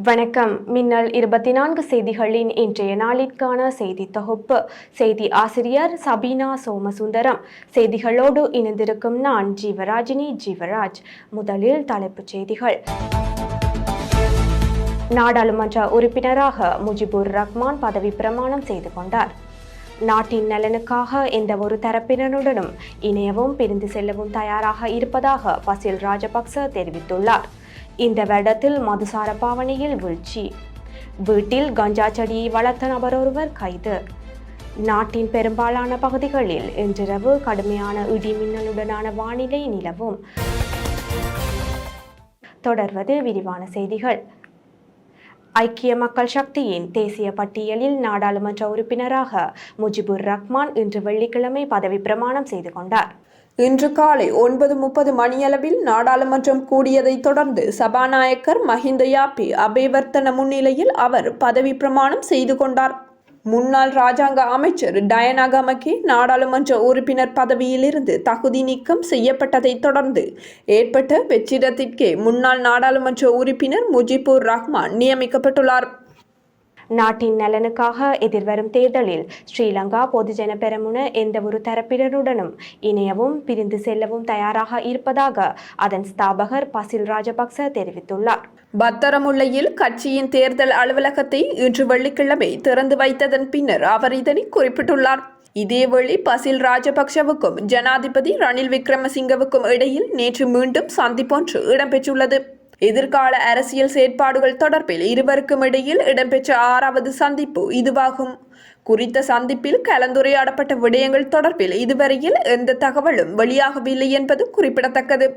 வணக்கம். மின்னல் 24 செய்திகளின் இன்றைய நாளிற்கான செய்தி தொகுப்பு. செய்தி ஆசிரியர் சபீனா சோமசுந்தரம். செய்திகளோடு இணைந்திருக்கும் நான் ஜீவராஜ். முதலில் தலைப்புச் செய்திகள். நாடாளுமன்ற உறுப்பினராக முஜிபுர் ரஹ்மான் பதவி பிரமாணம் செய்து கொண்டார். நாட்டின் நலனுக்காக எந்த ஒரு தரப்பினருடனும் இணையவும் பிரிந்து செல்லவும் தயாராக இருப்பதாக பசில் ராஜபக்ச தெரிவித்துள்ளார். இந்த வருடத்தில் மதுசார பாவனையில் வீழ்ச்சி. வீட்டில் கஞ்சா செடியை வளர்த்த நபர் ஒருவர் கைது. நாட்டின் பெரும்பாலான பகுதிகளில் இன்றிரவு கடுமையான இடி மின்னலுடனான வானிலை நிலவும். தொடர்வது விரிவான செய்திகள். ஐக்கிய மக்கள் சக்தியின் தேசிய பட்டியலில் நாடாளுமன்ற உறுப்பினராக முஜிபுர் ரஹ்மான் இன்று வெள்ளிக்கிழமை பதவி பிரமாணம் செய்து கொண்டார். இன்று காலை 9:30 மணியளவில் நாடாளுமன்றம் கூடியதைத் தொடர்ந்து சபாநாயகர் மஹிந்த யாப்பி அபேவர்த்தன முன்னிலையில் அவர் பதவி பிரமாணம் செய்து கொண்டார். முன்னாள் இராஜாங்க அமைச்சர் டயனா கமகே நாடாளுமன்ற உறுப்பினர் பதவியிலிருந்து தகுதி நீக்கம் செய்யப்பட்டதைத் தொடர்ந்து ஏற்பட்ட வெற்றிடத்திற்கே முன்னாள் நாடாளுமன்ற உறுப்பினர் முஜிபுர் ரஹ்மான் நியமிக்கப்பட்டுள்ளார். நாட்டின் நலனுக்காக எதிர்வரும் தேர்தலில் ஸ்ரீலங்கா பொதுஜன பெரமுன எந்த ஒரு தரப்பினருடனும் இணையவும் பிரிந்து செல்லவும் தயாராக இருப்பதாக அதன் ஸ்தாபகர் பசில் ராஜபக்ச தெரிவித்துள்ளார். பத்தரமுல்லையில் கட்சியின் தேர்தல் அலுவலகத்தை இன்று வெள்ளிக்கிழமை திறந்து வைத்ததன் பின்னர் அவர் இதனை குறிப்பிட்டுள்ளார். இதேவேளை பசில் ராஜபக்சவுக்கும் ஜனாதிபதி ரணில் விக்ரமசிங்கவுக்கும் இடையில் நேற்று மீண்டும் சந்திப்பொன்று இடம்பெற்றுள்ளது. எதிர்கால அரசியல் செயற்பாடுகள் தொடர்பில் இருவருக்கும் இடையில் இடம்பெற்ற 6வது சந்திப்பு இதுவாகும். குறித்த சந்திப்பில் கலந்துரையாடப்பட்ட விடயங்கள் தொடர்பில் இதுவரையில் எந்த தகவலும் வெளியாகவில்லை என்பது குறிப்பிடத்தக்கது.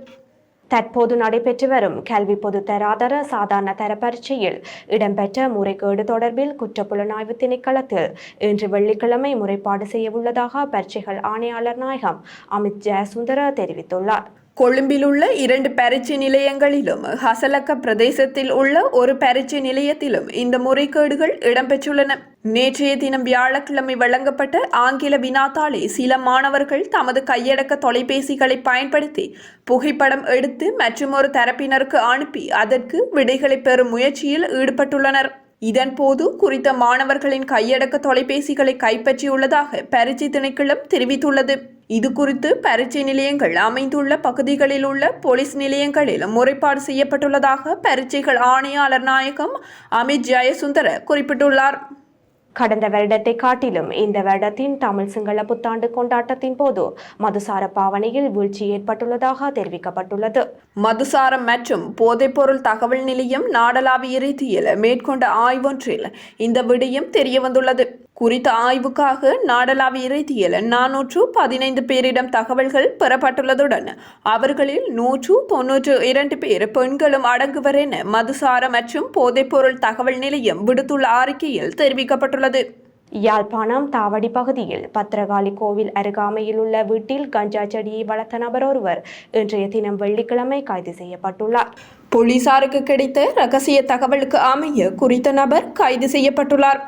தற்போது நடைபெற்று வரும் கல்வி பொது தராதர சாதாரண தர பரீட்சையில் இடம்பெற்ற முறைகேடு தொடர்பில் குற்றப்புலனாய்வு திணைக்களத்தில் இன்று வெள்ளிக்கிழமை முறைப்பாடு செய்யவுள்ளதாக பரீட்சைகள் ஆணையாளர் நாயகம் அமித் ஜெயசுந்தர தெரிவித்துள்ளார். கொழும்பில் உள்ள 2 பரீட்சை நிலையங்களிலும் ஹசலக்க பிரதேசத்தில் உள்ள ஒரு பரீட்சை நிலையத்திலும் இந்த முறைகேடுகள் இடம்பெற்றுள்ளன. நேற்றைய தினம் வியாழக்கிழமை வழங்கப்பட்ட ஆங்கில வினாத்தாளை சில மாணவர்கள் தமது கையடக்க தொலைபேசிகளை பயன்படுத்தி புகைப்படம் எடுத்து மற்றுமொரு தரப்பினருக்கு அனுப்பி அதற்கு விடைகளை பெறும் முயற்சியில் ஈடுபட்டுள்ளனர். இதன்போது குறித்த மாணவர்களின் கையடக்க தொலைபேசிகளை கைப்பற்றியுள்ளதாக பரீட்சை திணைக்களம் தெரிவித்துள்ளது. இது குறித்து பரீட்சை நிலையங்கள் அமைந்துள்ள பகுதிகளில் உள்ள போலீஸ் நிலையங்களில் முறைப்பாடு செய்யப்பட்டுள்ளதாக பரீட்சைகள் ஆணையாளர் நாயகம் அமித் ஜெயசுந்தர குறிப்பிட்டுள்ளார். கடந்த வருடத்தை காட்டிலும் இந்த வருடத்தின் தமிழ் சிங்கள புத்தாண்டு கொண்டாட்டத்தின் போது மதுசார பாவனையில் வீழ்ச்சி ஏற்பட்டுள்ளதாக தெரிவிக்கப்பட்டுள்ளது. மதுசாரம் மற்றும் போதைப்பொருள் தகவல் நிலையம் நாடளாவிய ரீதியில் மேற்கொண்ட ஆய்வொன்றில் இந்த விடயம் தெரியவந்துள்ளது. குறித்த ஆய்வுக்காக நாடளாவிய ரீதியில் 415 பேரிடம் தகவல்கள் பெறப்பட்டுள்ளதுடன் அவர்களில் 192 பேர் பெண்களும் அடங்குவர் என மதுசார மற்றும் போதைப்பொருள் தகவல் நிலையம் விடுத்துள்ள அறிக்கையில் தெரிவிக்கப்பட்டுள்ளது. யாழ்ப்பாணம் தாவடி பகுதியில் பத்திரகாளி கோவில் அருகாமையில் உள்ள வீட்டில் கஞ்சா செடியை வளர்த்த நபர் ஒருவர் இன்றைய தினம் வெள்ளிக்கிழமை கைது செய்யப்பட்டுள்ளார். போலீசாருக்கு கிடைத்த ரகசிய தகவலுக்கு அமைய குறித்த நபர் கைது செய்யப்பட்டுள்ளார்.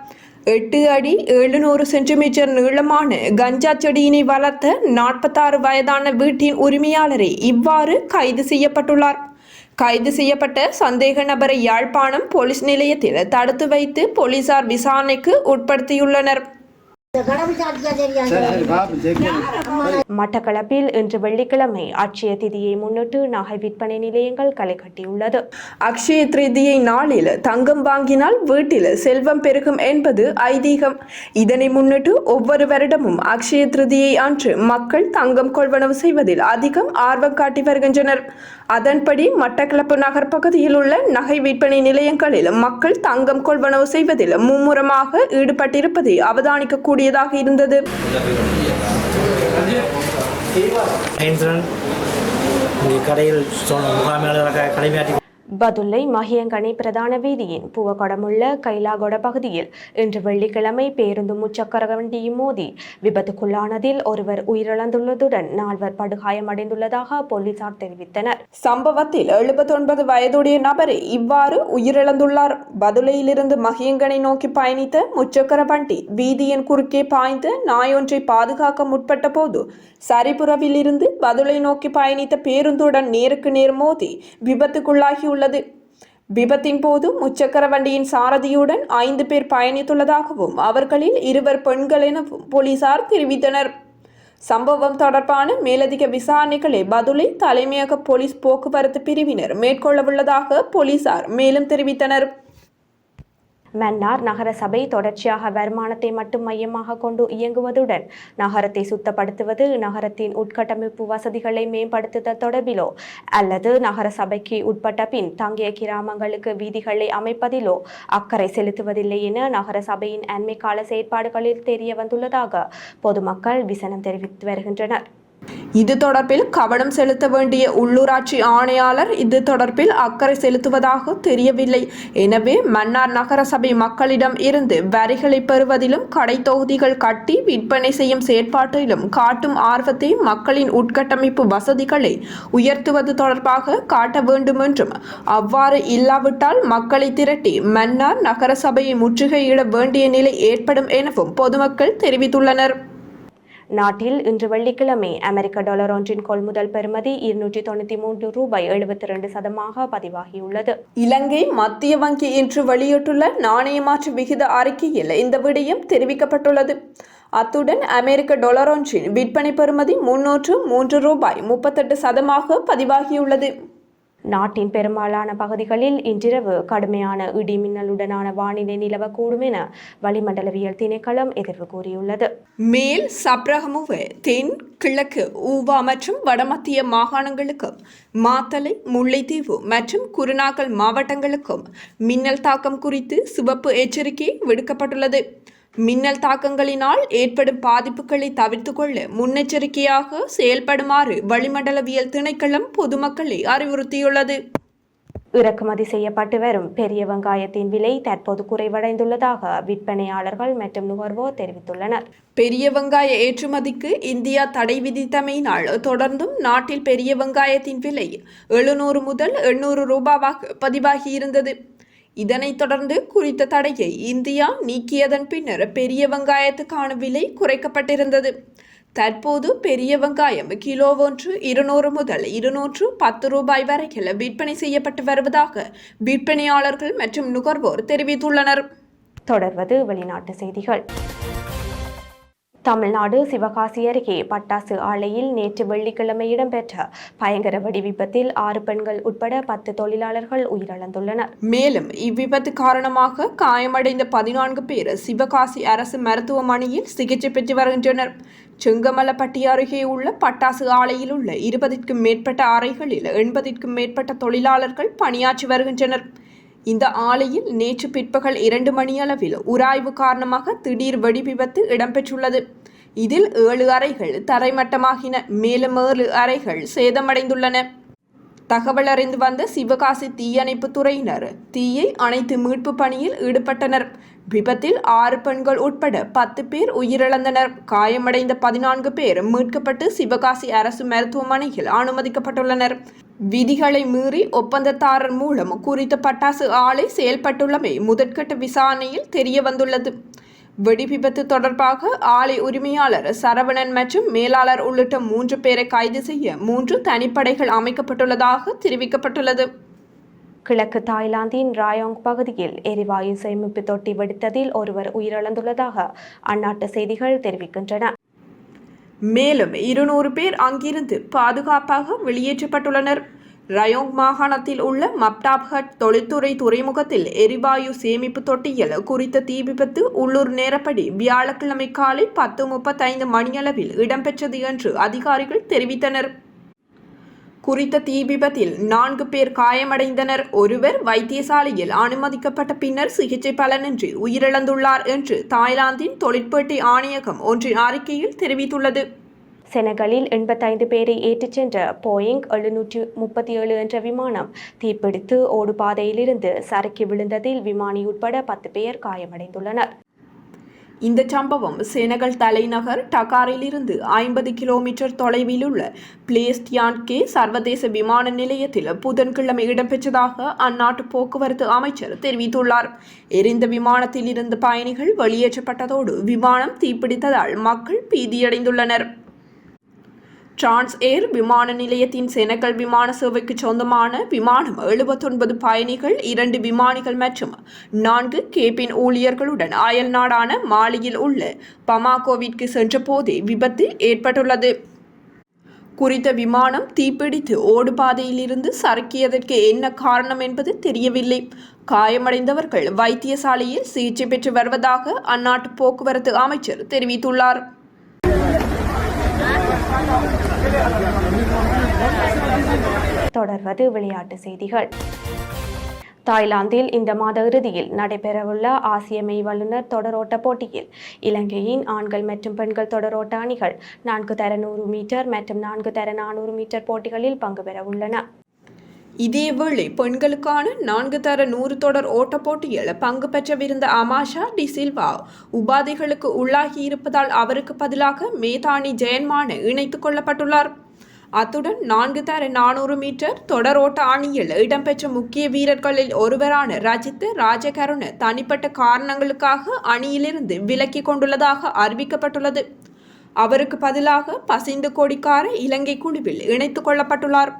8 அடி 700 சென்டிமீட்டர் நீளமான கஞ்சா செடியினை வளர்த்த 46 வயதான வீட்டின் உரிமையாளரை இவ்வாறு கைது செய்யப்பட்டுள்ளார். கைது செய்யப்பட்ட சந்தேக நபரை யாழ்ப்பாணம் போலீஸ் நிலையத்தில் தடுத்து வைத்து போலீசார் விசாரணைக்கு உட்படுத்தியுள்ளனர். மட்டக்களப்பில் இன்று வெள்ளிக்கிழமை அட்சய திதியை முன்னிட்டு நகை விற்பனை நிலையங்கள் களை கட்டியுள்ளது. அக்ஷய திருதியை நாளில் தங்கம் வாங்கினால் வீட்டில் செல்வம் பெருகும் என்பது ஐதீகம். இதனை முன்னிட்டு ஒவ்வொரு வருடமும் அக்ஷய திருதியை அன்று மக்கள் தங்கம் கொள்வனவு செய்வதில் அதிகம் ஆர்வம் காட்டி வருகின்றனர். அதன்படி மட்டக்களப்பு நகர் பகுதியில் உள்ள நகை விற்பனை நிலையங்களில் மக்கள் தங்கம் கொள்வனவு செய்வதில் மும்முரமாக ஈடுபட்டிருப்பதை அவதானிக்கக்கூடியதாக இருந்தது. பதுளை மகியங்கனை பிரதான வீதியின் புவகொடமுள்ள கைலாகொட பகுதியில் இன்று வெள்ளிக்கிழமை பேருந்து முச்சக்கர வண்டியும் மோதி விபத்துக்குள்ளானதில் ஒருவர் உயிரிழந்துள்ளதுடன் 4 படுகாயமடைந்துள்ளதாக போலீசார் தெரிவித்தனர். சம்பவத்தில் 79 வயதுடைய நபரை இவ்வாறு உயிரிழந்துள்ளார். பதுளையிலிருந்து மகியங்கனை நோக்கி பயணித்த முச்சக்கர வண்டி வீதியின் குறுக்கே பாய்ந்து நாயொன்றை பாதுகாக்க முற்பட்ட போது சரிபுரவில் இருந்து பதுளை நோக்கி பயணித்த பேருந்துடன் நேருக்கு நேர் மோதி விபத்துக்குள்ளாகியுள்ளது. விபத்தின் போது முச்சக்கர வண்டியின் சாரதியுடன் 5 பேர் பயணித்துள்ளதாகவும் அவர்களில் 2 பெண்கள் எனவும் போலீசார் தெரிவித்தனர். சம்பவம் தொடர்பான மேலதிக விசாரணைகளை பதுளை தலைமையக போலீஸ் போக்குவரத்து பிரிவினர் மேற்கொள்ளவுள்ளதாக போலீசார் மேலும் தெரிவித்தனர். மன்னார் நகர சபை தொடர்ச்சியாக வருமானத்தை மட்டும் மையமாக கொண்டு இயங்குவதுடன் நகரத்தை சுத்தப்படுத்துவது, நகரத்தின் உட்கட்டமைப்பு வசதிகளை மேம்படுத்துதல் தொடர்பிலோ அல்லது நகர சபைக்கு உட்பட்ட பின் தங்கிய கிராமங்களுக்கு வீதிகளை அமைப்பதிலோ அக்கறை செலுத்துவதில்லை என நகர சபையின் அண்மை கால செயற்பாடுகளில் தெரிய வந்துள்ளதாக பொதுமக்கள் விசனம் தெரிவித்து வருகின்றனர். இது தொடர்பில் கவனம் செலுத்த வேண்டிய உள்ளூராட்சி ஆணையாளர் இது தொடர்பில் அக்கறை செலுத்துவதாக தெரியவில்லை. எனவே மன்னார் நகர சபை மக்களிடம் இருந்து வரிகளை பெறுவதிலும் கடை தொகுதிகள் கட்டி விற்பனை செய்யும் செயற்பாட்டிலும் காட்டும் ஆர்வத்தை மக்களின் உட்கட்டமைப்பு வசதிகளை உயர்த்துவது தொடர்பாக காட்ட வேண்டும் என்றும், அவ்வாறு இல்லாவிட்டால் மக்களை திரட்டி மன்னார் நகர சபையை முற்றுகையிட வேண்டிய நிலை ஏற்படும் எனவும் பொதுமக்கள் தெரிவித்துள்ளனர். நாட்டில் இன்று வெள்ளிக்கிழமை அமெரிக்க டாலர் ஒன்றின் கொள்முதல் பெறுமதி $293.72 பதிவாகியுள்ளது. இலங்கை மத்திய வங்கி இன்று வெளியிட்டுள்ள நாணய மாற்று விகித அறிக்கையில் இந்த விடயம் தெரிவிக்கப்பட்டுள்ளது. அத்துடன் அமெரிக்க டாலர் ஒன்றின் விற்பனை பெறுமதி $303.38 பதிவாகியுள்ளது. நாட்டின் பெரும்பாலான பகுதிகளில் இன்றிரவு கடுமையான இடி மின்னலுடனான வானிலை நிலவக்கூடும் என வளிமண்டலவியல் திணைக்களம் எதிர்வு கூறியுள்ளது. மேல் சப்ரகமுவ, தென் கிழக்கு ஊவா மற்றும் வடமத்திய மாகாணங்களுக்கும், மாத்தளை, முல்லைத்தீவு மற்றும் குருநாகல் மாவட்டங்களுக்கும் மின்னல் தாக்கம் குறித்து சிவப்பு எச்சரிக்கை விடுக்கப்பட்டுள்ளது. மின்னல் தாக்கங்களினால் ஏற்படும் பாதிப்புகளை தவிர்த்து கொள்ள முன்னெச்சரிக்கையாக செயல்படுமாறு வளிமண்டலவியல் திணைக்களம் பொதுமக்களை அறிவுறுத்தியுள்ளது. இறக்குமதி செய்யப்பட்டு வரும் பெரிய வெங்காயத்தின் விலை தற்போது குறைவடைந்துள்ளதாக விற்பனையாளர்கள் மற்றும் நுகர்வோர் தெரிவித்துள்ளனர். பெரிய வெங்காய ஏற்றுமதிக்கு இந்தியா தடை விதித்தமையினால் தொடர்ந்தும் நாட்டில் பெரிய வெங்காயத்தின் விலை 700 முதல் 800 ரூபாவாக பதிவாகியிருந்தது. இதனைத் தொடர்ந்து குறித்த தடையை இந்தியா நீக்கியதன் பின்னர் பெரிய வெங்காயத்துக்கான விலை குறைக்கப்பட்டிருந்தது. தற்போது பெரிய வெங்காயம் கிலோ ஒன்று 200 முதல் 210 ரூபாய் வரையில் விற்பனை செய்யப்பட்டு வருவதாக விற்பனையாளர்கள் மற்றும் நுகர்வோர் தெரிவித்துள்ளனர். தொடர்வது வெளிநாட்டு செய்திகள். தமிழ்நாடு சிவகாசி அருகே பட்டாசு ஆலையில் நேற்று வெள்ளிக்கிழமை இடம்பெற்ற பயங்கர வெடி விபத்தில் 6 பெண்கள் உட்பட 10 தொழிலாளர்கள் உயிரிழந்துள்ளனர். மேலும் இவ்விபத்து காரணமாக காயமடைந்த 14 பேர் சிவகாசி அரசு மருத்துவமனையில் சிகிச்சை பெற்று வருகின்றனர். செங்கமலப்பட்டி அருகே உள்ள பட்டாசு ஆலையில் உள்ள 20க்கும் மேற்பட்ட அறைகளில் 80க்கும் மேற்பட்ட தொழிலாளர்கள் பணியாற்றி வருகின்றனர். இந்த ஆலையில் நேற்று பிற்பகல் 2 மணியளவில் உராய்வு காரணமாக திடீர் வெடி விபத்து இடம்பெற்றுள்ளது. இதில் 7 அறைகள் தரைமட்டமாகின. மேலும் 7 அறைகள் சேதமடைந்துள்ளன. தகவல் அறிந்து வந்த சிவகாசி தீயணைப்பு துறையினர் தீயை அணைத்து மீட்பு பணியில் ஈடுபட்டனர். விபத்தில் 6 பெண்கள் உட்பட 10 பேர் உயிரிழந்தனர். காயமடைந்த 14 பேர் மீட்கப்பட்டு சிவகாசி அரசு மருத்துவமனையில் அனுமதிக்கப்பட்டுள்ளனர். விதிகளை மீறி ஒப்பந்ததாரர் மூலம் குறித்த பட்டாசு ஆலை செயல்பட்டுள்ளமை முதற்கட்ட விசாரணையில் தெரிய வந்துள்ளது. வெடி விபத்து தொடர்பாக ஆலை உரிமையாளர் சரவணன் மற்றும் மேலாளர் உள்ளிட்ட 3 பேரை கைது செய்ய 3 தனிப்படைகள் அமைக்கப்பட்டுள்ளதாக தெரிவிக்கப்பட்டுள்ளது. கிழக்கு தாய்லாந்தின் ராயோங் பகுதியில் எரிவாயு சேமிப்பு தொட்டி வெடித்ததில் ஒருவர் உயிரிழந்துள்ளதாக அந்நாட்டு செய்திகள் தெரிவிக்கின்றன. மேலும் 200 பேர் அங்கிருந்து பாதுகாப்பாக வெளியேற்றப்பட்டுள்ளனர். ரயோங் மாகாணத்தில் உள்ள மப்டாப்ஹட் தொழில்துறை துறைமுகத்தில் எரிவாயு சேமிப்பு தொட்டியில் குறித்த தீ விபத்து உள்ளூர் நேரப்படி வியாழக்கிழமை காலை 10:35 மணியளவில் இடம்பெற்றது என்று அதிகாரிகள் தெரிவித்தனர். குறித்த தீ விபத்தில் 4 பேர் காயமடைந்தனர். ஒருவர் வைத்தியசாலையில் அனுமதிக்கப்பட்ட பின்னர் சிகிச்சை பலனின்றி உயிரிழந்துள்ளார் என்று தாய்லாந்தின் தொழிற்பேட்டை ஆணையகம் ஒன்றின் அறிக்கையில் தெரிவித்துள்ளது. செனகலில் 85 பேரை ஏற்றிச் சென்ற போயிங் 737 என்ற விமானம் தீப்பிடித்து ஓடுபாதையிலிருந்து சறுக்கி விழுந்ததில் விமானி உட்பட 10 பேர் காயமடைந்துள்ளனர். இந்த சம்பவம் செனகல் தலைநகர் டகாரில் இருந்து 50 கிலோமீட்டர் தொலைவில் உள்ள பிளேஸ்டியான்கே சர்வதேச விமான நிலையத்தில் புதன்கிழமை இடம்பெற்றதாக அந்நாட்டு போக்குவரத்து அமைச்சர் தெரிவித்துள்ளார். எரிந்த விமானத்தில் இருந்த பயணிகள் வெளியேற்றப்பட்டதோடு விமானம் தீப்பிடித்ததால் மக்கள் பீதியடைந்துள்ளனர். டிரான்ஸ் ஏர் விமான நிலையத்தின் செனகல் விமான சேவைக்கு சொந்தமான விமானம் 79 பயணிகள் 2 விமானிகள் மற்றும் 4 கேபின் ஊழியர்களுடன் அயல் நாடான மாலியில் உள்ள பமாகோவிற்கு சென்றபோதே விபத்து ஏற்பட்டுள்ளது. குறித்த விமானம் தீப்பிடித்து ஓடுபாதையிலிருந்து சறுக்கியதற்கு என்ன காரணம் என்பது தெரியவில்லை. காயமடைந்தவர்கள் வைத்தியசாலையில் சிகிச்சை பெற்று வருவதாக அந்நாட்டு போக்குவரத்து அமைச்சர் தெரிவித்துள்ளார். தொடர்வது விளையாட்டு செய்திகள். தாய்லாந்தில் இந்த மாத இறுதியில் நடைபெறவுள்ள ஆசிய மெய் வல்லுநர் தொடரோட்ட போட்டியில் இலங்கையின் ஆண்கள் மற்றும் பெண்கள் தொடரோட்ட அணிகள் 4 தர 100 மீட்டர் மற்றும் 4 தர 400 மீட்டர் போட்டிகளில் பங்கு பெற உள்ளன. இதேவேளை பெண்களுக்கான 4 தர 100 தொடர் ஓட்ட போட்டியில் பங்கு பெற்றவிருந்த அமாஷா டி சில்வா உபாதைகளுக்கு உள்ளாகி இருப்பதால் அவருக்கு பதிலாக மேதானி ஜெயன்மான இணைத்துக் கொள்ளப்பட்டுள்ளார். அத்துடன் 4 தர 400 மீட்டர் தொடர் ஓட்ட அணியில் இடம்பெற்ற முக்கிய வீரர்களில் ஒருவரான ரஜித் ராஜகருண தனிப்பட்ட காரணங்களுக்காக அணியிலிருந்து விலக்கிக் கொண்டுள்ளதாக அறிவிக்கப்பட்டுள்ளது. அவருக்கு பதிலாக பசிந்து கொடிக்கார இலங்கை குழுவில் இணைத்துக் கொள்ளப்பட்டுள்ளார்.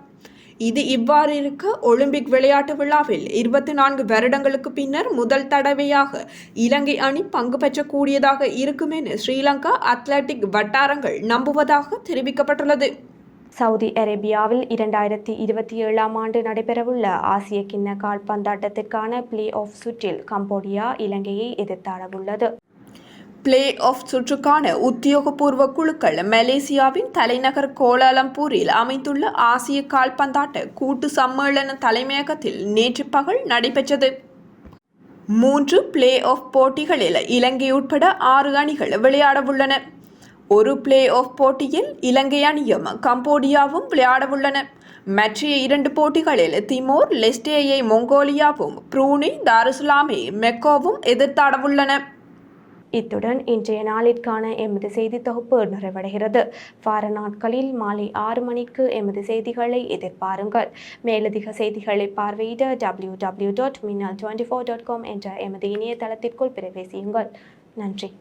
இது இவ்வாறு இருக்க, ஒலிம்பிக் விளையாட்டு விழாவில் 24 வருடங்களுக்கு பின்னர் முதல் தடவையாக இலங்கை அணி பங்கு பெற்றக்கூடியதாக இருக்கும் என ஸ்ரீலங்கா அத்லெட்டிக் வட்டாரங்கள் நம்புவதாக தெரிவிக்கப்பட்டுள்ளது. சவுதி அரேபியாவில் 2027ஆம் ஆண்டு நடைபெறவுள்ள ஆசிய கிண்ண கால்பந்தாட்டத்திற்கான பிளே ஆஃப் சுற்றில் கம்போடியா இலங்கையை எதிர்த்தாடவுள்ளது. பிளே ஆஃப் சுற்றுக்கான உத்தியோகபூர்வ குழுக்கள் மலேசியாவின் தலைநகர் கோலாலம்பூரில் அமைந்துள்ள ஆசிய கால்பந்தாட்ட கூட்டு சம்மேளன தலைமையகத்தில் நேற்று பகல் நடைபெற்றது. 3 பிளே ஆஃப் போட்டிகளில் இலங்கை உட்பட 6 அணிகள் விளையாடவுள்ளன. ஒரு பிளே ஆஃப் போட்டியில் இலங்கை அணியும் கம்போடியாவும் விளையாடவுள்ளன. மற்ற 2 போட்டிகளில் திமோர் லெஸ்டேயை மொங்கோலியாவும் ப்ரூனி தாருசுலாமை மெக்கோவும் எதிர்த்தாடவுள்ளன. இத்துடன் இன்றைய நாளிற்கான எமது செய்தி தொகுப்பு நிறைவடைகிறது. வார நாட்களில் மாலை 6 மணிக்கு எமது செய்திகளை எதிர்பாருங்கள். மேலதிக செய்திகளை பார்வையிட www.minal24.com என்ற எமது இணையதளத்திற்குள் பிரவேசியுங்கள். நன்றி.